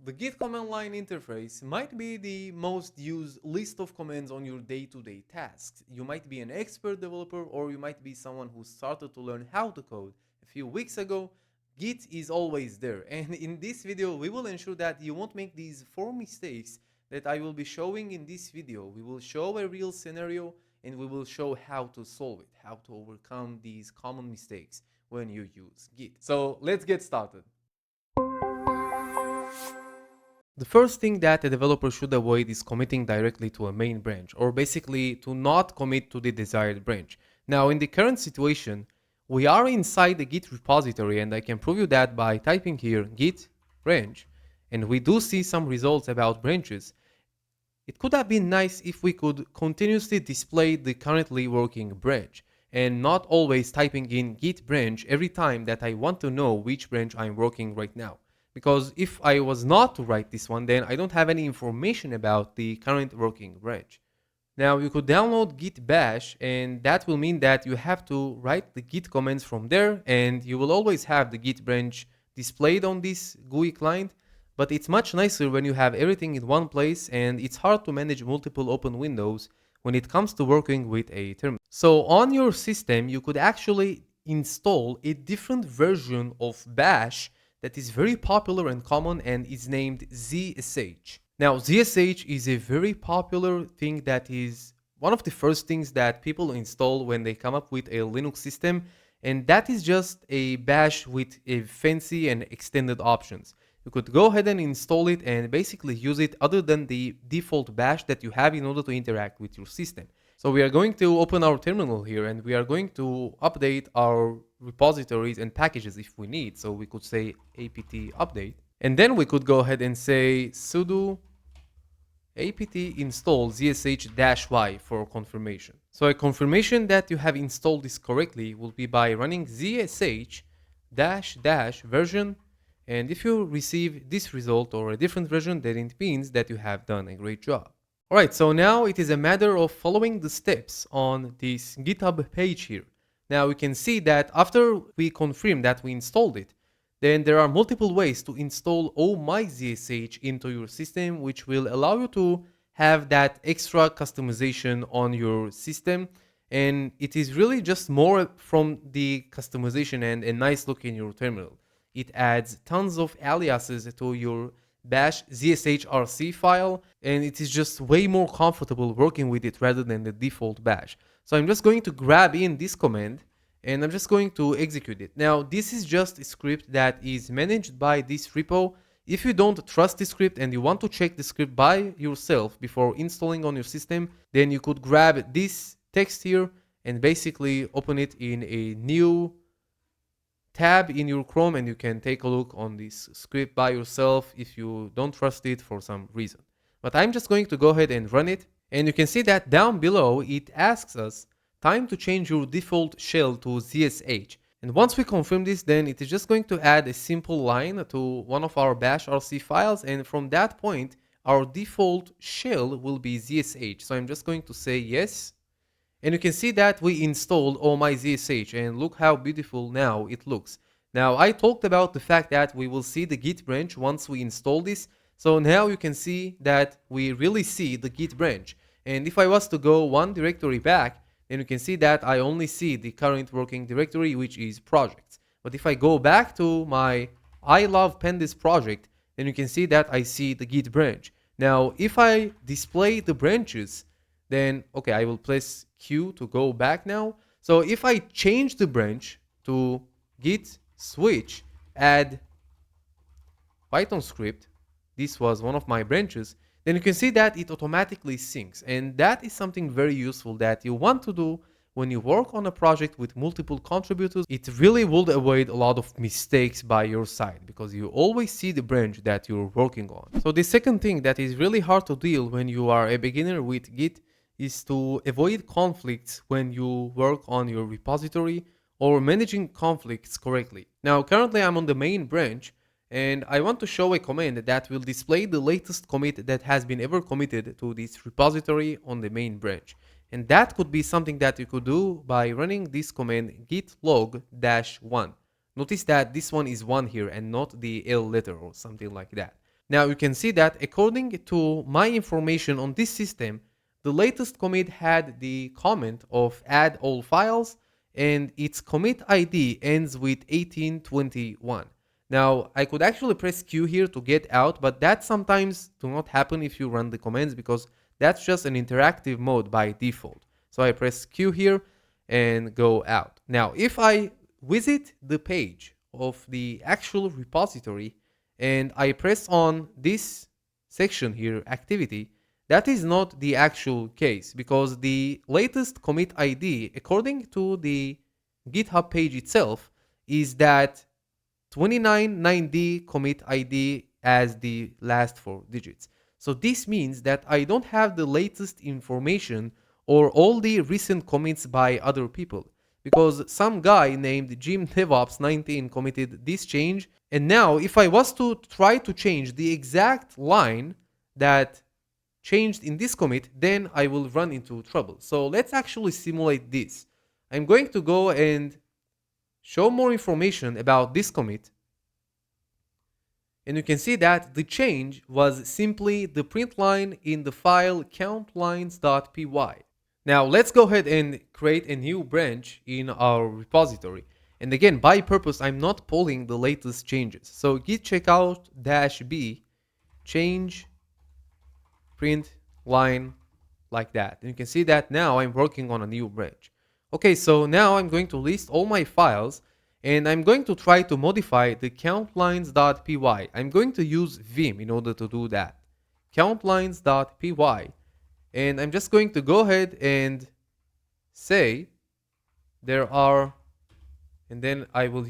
The Git command line interface might be the most used list of commands on your day-to-day tasks. You might be an expert developer, or you might be someone who started to learn how to code a few weeks ago. Git is always there, and in this video we will ensure that you won't make these 4 mistakes that I will be showing in this video. We will show a real scenario and we will show how to solve it, how to overcome these common mistakes when you use Git. So let's get started. The first thing that a developer should avoid is committing directly to a main branch, or basically to not commit to the desired branch. Now, in the current situation, we are inside the Git repository, and I can prove you that by typing here git branch, and we do see some results about branches. It could have been nice if we could continuously display the currently working branch, and not always typing in git branch every time that I want to know which branch I'm working right now. Because if I was not to write this one, then I don't have any information about the current working branch. Now you could download git bash, and that will mean that you have to write the git commands from there, and you will always have the git branch displayed on this GUI client. But it's much nicer when you have everything in one place, and it's hard to manage multiple open windows when it comes to working with a terminal. So on your system, you could actually install a different version of bash that is very popular and common and is named ZSH. Now, ZSH is a very popular thing that is one of the first things that people install when they come up with a Linux system, and that is just a bash with a fancy and extended options. You could go ahead and install it and basically use it other than the default bash that you have in order to interact with your system. So we are going to open our terminal here, and we are going to update our repositories and packages if we need. So we could say apt update, and then we could go ahead and say sudo apt install zsh-y for confirmation. So a confirmation that you have installed this correctly will be by running zsh version, and if you receive this result or a different version, then it means that you have done a great job. Alright, so now it is a matter of following the steps on this GitHub page here. Now we can see that after we confirm that we installed it, then there are multiple ways to install OhmyZSH into your system, which will allow you to have that extra customization on your system. And it is really just more from the customization and a nice look in your terminal. It adds tons of aliases to your bash zshrc file, and it is just way more comfortable working with it rather than the default bash. So I'm just going to grab in this command and I'm just going to execute it. Now this is just a script that is managed by this repo. If you don't trust the script and you want to check the script by yourself before installing on your system, then you could grab this text here and basically open it in a new tab in your Chrome, and you can take a look on this script by yourself if you don't trust it for some reason. But I'm just going to go ahead and run it, and you can see that down below it asks us time to change your default shell to ZSH. And once we confirm this, then it is just going to add a simple line to one of our bash rc files, and from that point our default shell will be ZSH. So I'm just going to say yes. And you can see that we installed OhmyZSH, and look how beautiful now it looks. Now I talked about the fact that we will see the git branch once we install this. So now you can see that we really see the git branch. And if I was to go one directory back, then you can see that I only see the current working directory, which is projects. But if I go back to my I love pandas project, then you can see that I see the git branch. Now if I display the branches, then okay, I will press Q to go back now. So if I change the branch to git switch add Python script, this was one of my branches, then you can see that it automatically syncs. And that is something very useful that you want to do when you work on a project with multiple contributors. It really will avoid a lot of mistakes by your side because you always see the branch that you're working on. So the second thing that is really hard to deal when you are a beginner with Git is to avoid conflicts when you work on your repository or managing conflicts correctly. Now currently I'm on the main branch, and I want to show a command that will display the latest commit that has been ever committed to this repository on the main branch. And that could be something that you could do by running this command git log-1. Notice that this one is 1 here and not the L letter or something like that. Now you can see that according to my information on this system, the latest commit had the comment of add all files and its commit ID ends with 1821. Now I could actually press Q here to get out, but that sometimes do not happen if you run the commands because that's just an interactive mode by default. So I press Q here and go out. Now if I visit the page of the actual repository and I press on this section here, activity, that is not the actual case because the latest commit ID, according to the GitHub page itself, is that 299D commit ID as the last 4 digits. So this means that I don't have the latest information or all the recent commits by other people, because some guy named Jim DevOps 19 committed this change, and now if I was to try to change the exact line that changed in this commit, then I will run into trouble. So let's actually simulate this. I'm going to go and show more information about this commit, and you can see that the change was simply the print line in the file countlines.py. Now let's go ahead and create a new branch in our repository. And again, by purpose, I'm not pulling the latest changes. So git checkout -b change print line like that. And you can see that now I'm working on a new branch. Okay, so now I'm going to list all my files and I'm going to try to modify the countlines.py. I'm going to use Vim in order to do that. Countlines.py. And I'm just going to go ahead and say there are, and then I will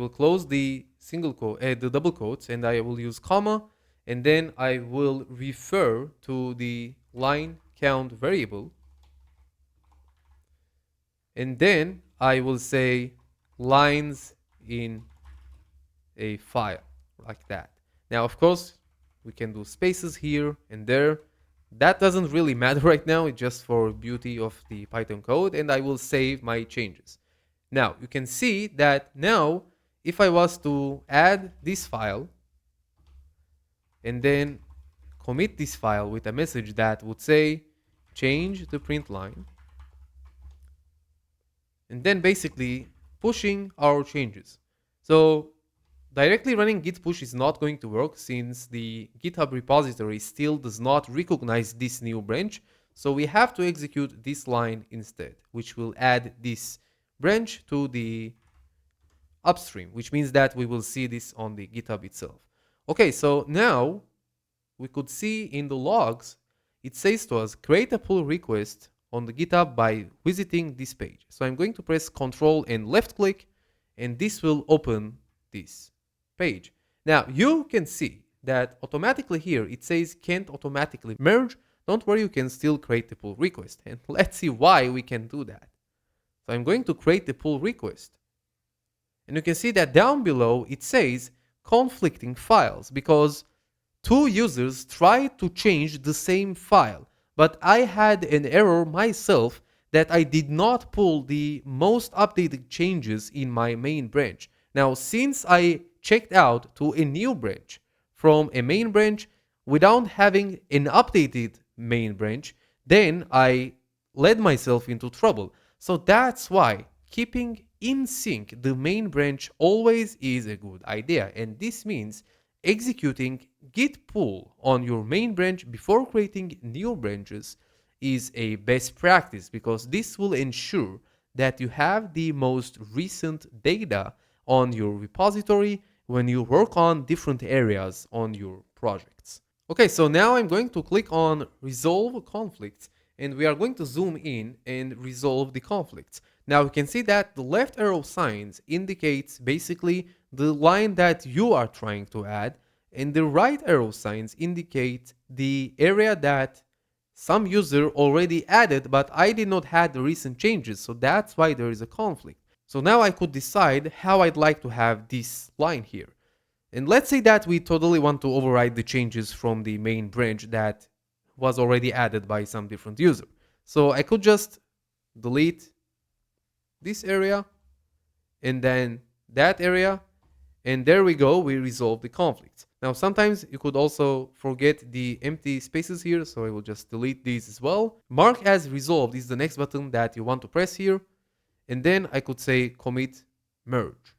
close the the double quotes, and I will use comma, and then I will refer to the line count variable, and then I will say lines in a file like that. Now, of course, we can do spaces here and there. That doesn't really matter right now. It's just for beauty of the Python code, and I will save my changes. Now, you can see that now, if I was to add this file and then commit this file with a message that would say change the print line, and then basically pushing our changes. So directly running git push is not going to work since the GitHub repository still does not recognize this new branch. So we have to execute this line instead, which will add this branch to the upstream, which means that we will see this on the GitHub itself. Okay, so now we could see in the logs, it says to us, create a pull request on the GitHub by visiting this page. So I'm going to press Ctrl and left click, and this will open this page. Now you can see that automatically here it says can't automatically merge. Don't worry, you can still create the pull request, and let's see why we can do that. So I'm going to create the pull request, and you can see that down below it says conflicting files because two users tried to change the same file, but I had an error myself that I did not pull the most updated changes in my main branch. Now, since I checked out to a new branch from a main branch without having an updated main branch, then I led myself into trouble. So that's why keeping in sync the main branch always is a good idea. And this means executing git pull on your main branch before creating new branches is a best practice, because this will ensure that you have the most recent data on your repository when you work on different areas on your projects. Okay, so now I'm going to click on resolve conflicts, and we are going to zoom in and resolve the conflicts. Now you can see that the left arrow signs indicates basically the line that you are trying to add, and the right arrow signs indicate the area that some user already added, but I did not have the recent changes, so that's why there is a conflict. So now I could decide how I'd like to have this line here. And let's say that we totally want to override the changes from the main branch that was already added by some different user. So I could just delete this area and then that area, And there we go, we resolve the conflict. Now sometimes you could also forget the empty spaces here, so I will just delete these as well. Mark as resolved is the next button that you want to press here. And then I could say commit merge.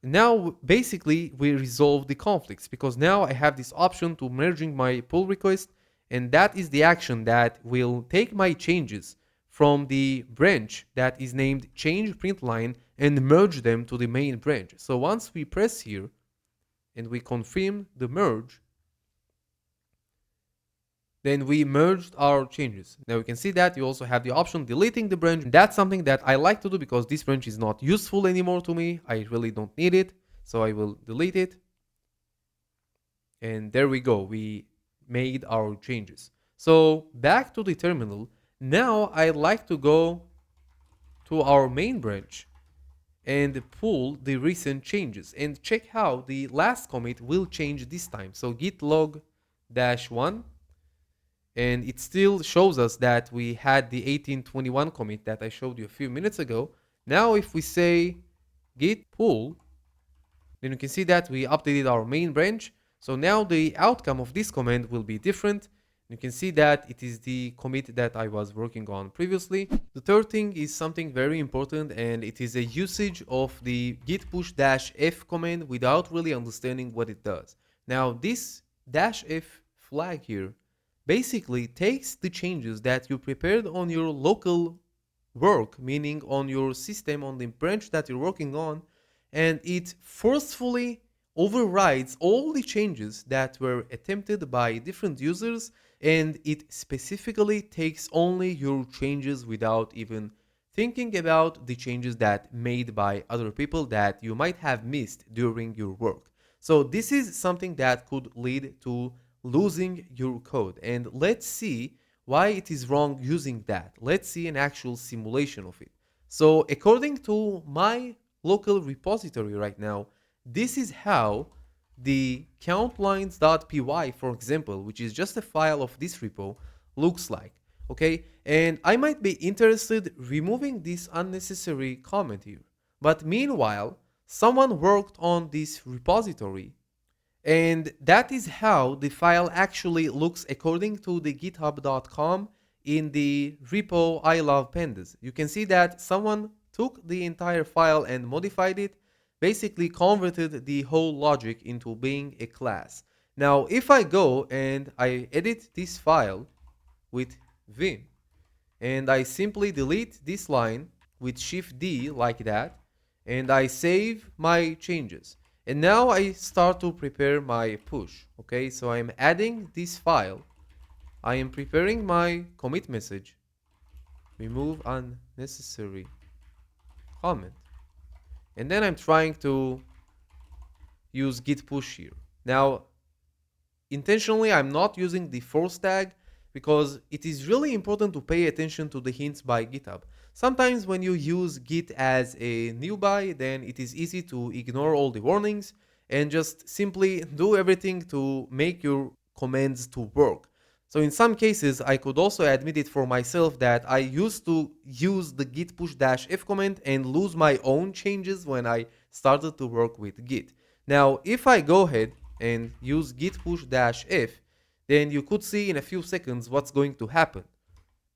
Now basically we resolve the conflicts because now I have this option to merging my pull request, and that is the action that will take my changes from the branch that is named change print line and merge them to the main branch. So once we press here and we confirm the merge, then we merged our changes. Now you can see that you also have the option deleting the branch. That's something that I like to do because this branch is not useful anymore to me. I really don't need it. So I will delete it. And there we go. We made our changes. So back to the terminal. Now I'd like to go to our main branch and pull the recent changes and check how the last commit will change this time. So git log -1, and it still shows us that we had the 1821 commit that I showed you a few minutes ago. Now if we say git pull, then you can see that we updated our main branch. So now the outcome of this command will be different. You can see that it is the commit that I was working on previously. The third thing is something very important, and it is a usage of the git push -f command without really understanding what it does. Now this -f flag here basically takes the changes that you prepared on your local work, meaning on your system, on the branch that you're working on, and it forcefully overrides all the changes that were attempted by different users, and it specifically takes only your changes without even thinking about the changes that made by other people that you might have missed during your work. So this is something that could lead to losing your code, and let's see why it is wrong using that. Let's see an actual simulation of it. So according to my local repository right now, this is how the countlines.py, for example, which is just a file of this repo, looks like. Okay, and I might be interested removing this unnecessary comment here, but meanwhile someone worked on this repository, and that is how the file actually looks according to the github.com in the repo I love pandas. You can see that someone took the entire file and modified it, basically converted the whole logic into being a class. Now if I go and I edit this file with vim and I simply delete this line with shift D like that, and I save my changes, and now I start to prepare my push. Okay, so I'm adding this file, I am preparing my commit message, remove unnecessary comment, and then I'm trying to use git push here. Now intentionally I'm not using the force tag because it is really important to pay attention to the hints by GitHub. Sometimes when you use git as a newbie, then it is easy to ignore all the warnings and just simply do everything to make your commands to work. So in some cases, I could also admit it for myself that I used to use the git push -f command and lose my own changes when I started to work with Git. Now, if I go ahead and use git push -f, then you could see in a few seconds what's going to happen.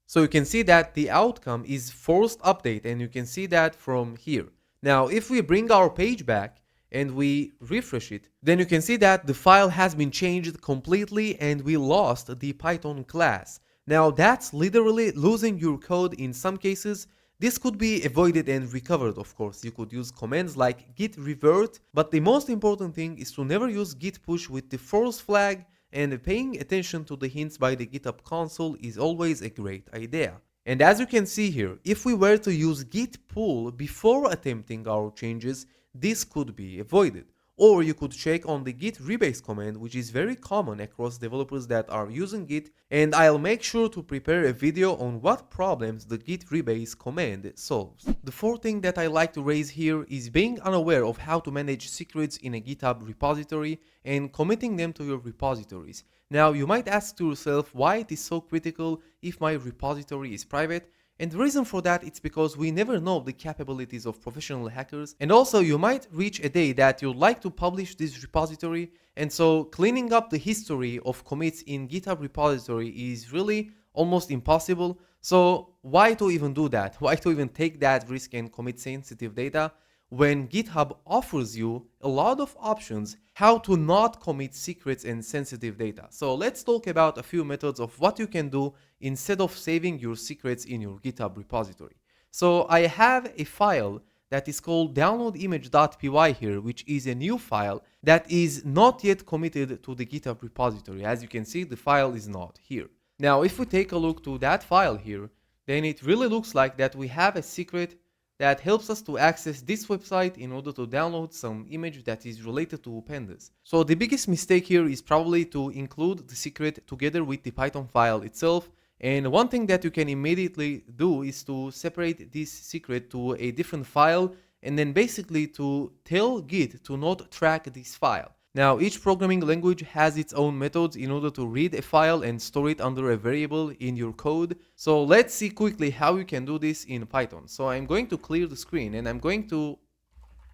So you can see that the outcome is forced update, and you can see that from here. Now, if we bring our page back and we refresh it, then you can see that the file has been changed completely and we lost the Python class. Now that's literally losing your code in some cases. This could be avoided and recovered, of course. You could use commands like git revert, but the most important thing is to never use git push with the force flag, and paying attention to the hints by the GitHub console is always a great idea. And as you can see here, if we were to use git pull before attempting our changes, this could be avoided. Or you could check on the git rebase command, which is very common across developers that are using Git, and I'll make sure to prepare a video on what problems the git rebase command solves. The fourth thing that I like to raise here is being unaware of how to manage secrets in a GitHub repository and committing them to your repositories. Now you might ask to yourself why it is so critical if my repository is private, And the reason for that, it's because we never know the capabilities of professional hackers. And also you might reach a day that you'd like to publish this repository. And so cleaning up the history of commits in GitHub repository is really almost impossible. So why to even do that? Why to even take that risk and commit sensitive data when GitHub offers you a lot of options how to not commit secrets and sensitive data? So let's talk about a few methods of what you can do instead of saving your secrets in your GitHub repository. So I have a file that is called downloadimage.py here, which is a new file that is not yet committed to the GitHub repository. As you can see, the file is not here. Now, if we take a look to that file here, then it really looks like that we have a secret that helps us to access this website in order to download some image that is related to pandas. So the biggest mistake here is probably to include the secret together with the Python file itself. And one thing that you can immediately do is to separate this secret to a different file and then basically to tell Git to not track this file. Now, each programming language has its own methods in order to read a file and store it under a variable in your code. So let's see quickly how you can do this in Python. So I'm going to clear the screen and I'm going to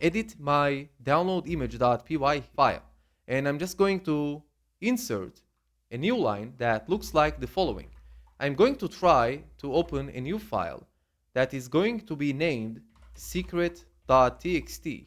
edit my downloadimage.py file. And I'm just going to insert a new line that looks like the following. I'm going to try to open a new file that is going to be named secret.txt.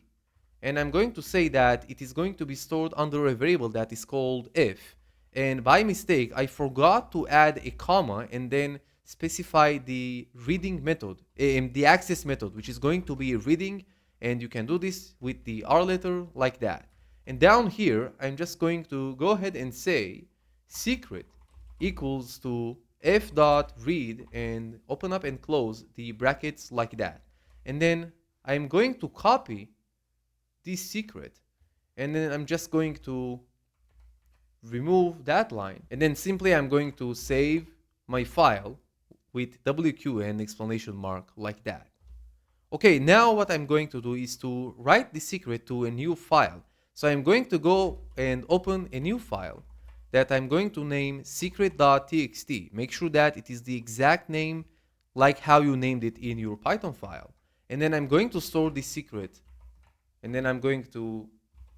And I'm going to say that it is going to be stored under a variable that is called f. And by mistake, I forgot to add a comma and then specify the reading method, the access method, which is going to be reading. And you can do this with the R letter like that. And down here, I'm just going to go ahead and say secret equals to f.read and open up and close the brackets like that. And then I'm going to copy this secret and then I'm just going to remove that line and then simply I'm going to save my file with WQ and exclamation mark like that. Okay, now what I'm going to do is to write the secret to a new file. So I'm going to go and open a new file that I'm going to name secret.txt. Make sure that it is the exact name like how you named it in your Python file. And then I'm going to store the secret and then I'm going to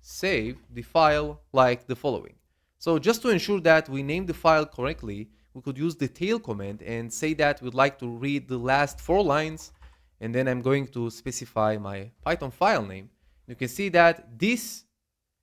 save the file like the following. So just to ensure that we name the file correctly, we could use the tail command and say that we'd like to read the last 4 lines, and then I'm going to specify my Python file name. You can see that this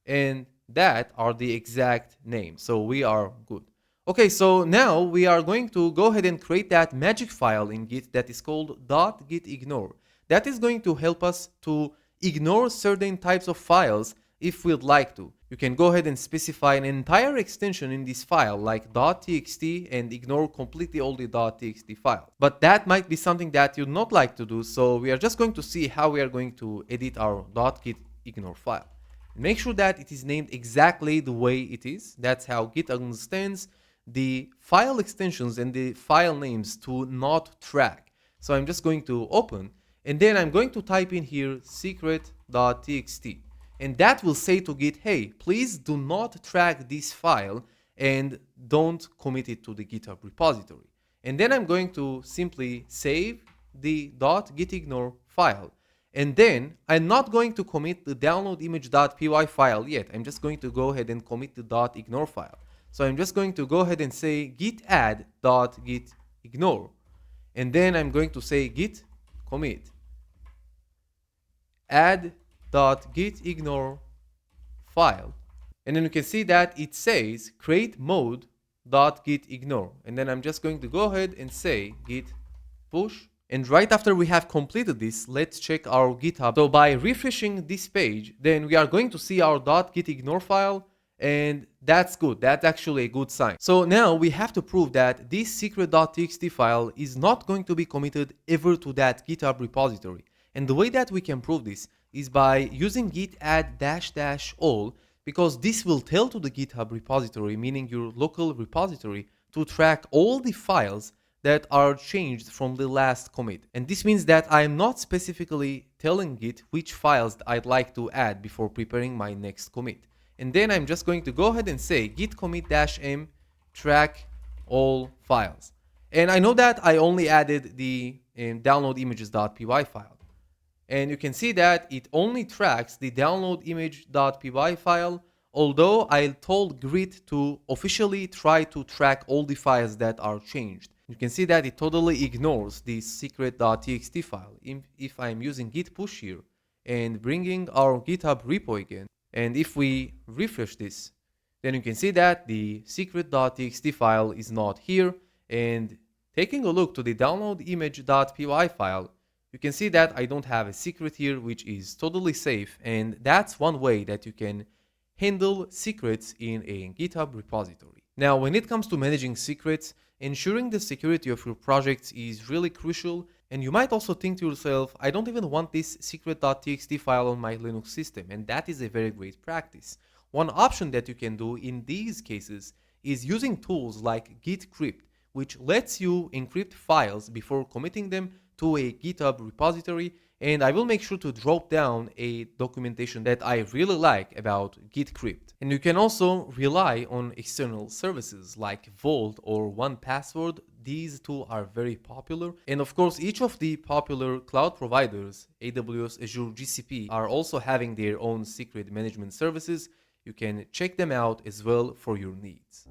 and that are the exact name, so we are good. Okay, so now we are going to go ahead and create that magic file in Git that is called .gitignore. That is going to help us to ignore certain types of files if we'd like to. You can go ahead and specify an entire extension in this file like .txt and ignore completely all the .txt file. But that might be something that you'd not like to do, so we are just going to see how we are going to edit our .gitignore file. Make sure that it is named exactly the way it is. That's how Git understands the file extensions and the file names to not track. So I'm just going to open and then I'm going to type in here secret.txt. And that will say to Git, hey, please do not track this file and don't commit it to the GitHub repository. And then I'm going to simply save the .gitignore file. And then I'm not going to commit the downloadimage.py file yet. I'm just going to go ahead and commit the .ignore file. So I'm just going to go ahead and say git add.gitignore. And then I'm going to say git commit add.gitignore file. And then you can see that it says create mode.gitignore. And then I'm just going to go ahead and say git push. And right after we have completed this, let's check our GitHub. So by refreshing this page, then we are going to see our .gitignore file, and that's good. That's actually a good sign. So now we have to prove that this secret.txt file is not going to be committed ever to that GitHub repository. And the way that we can prove this is by using git add --all, because this will tell to the GitHub repository, meaning your local repository, to track all the files that are changed from the last commit. And this means that I am not specifically telling Git which files I'd like to add before preparing my next commit. And then I'm just going to go ahead and say git commit -m track all files. And I know that I only added the download images.py file. And you can see that it only tracks the download image.py file, although I told Git to officially try to track all the files that are changed. You can see that it totally ignores the secret.txt file. If I'm using git push here and bringing our GitHub repo again, and if we refresh this, then you can see that the secret.txt file is not here. And taking a look to the download image.py file, you can see that I don't have a secret here, which is totally safe. And that's one way that you can handle secrets in a GitHub repository. Now, when it comes to managing secrets, ensuring the security of your projects is really crucial. And you might also think to yourself, I don't even want this secret.txt file on my Linux system. And that is a very great practice. One option that you can do in these cases is using tools like gitcrypt, which lets you encrypt files before committing them to a GitHub repository. And I will make sure to drop down a documentation that I really like about gitcrypt. And you can also rely on external services like Vault or 1Password. These two are very popular. And of course, each of the popular cloud providers, AWS, Azure, GCP, are also having their own secret management services. You can check them out as well for your needs.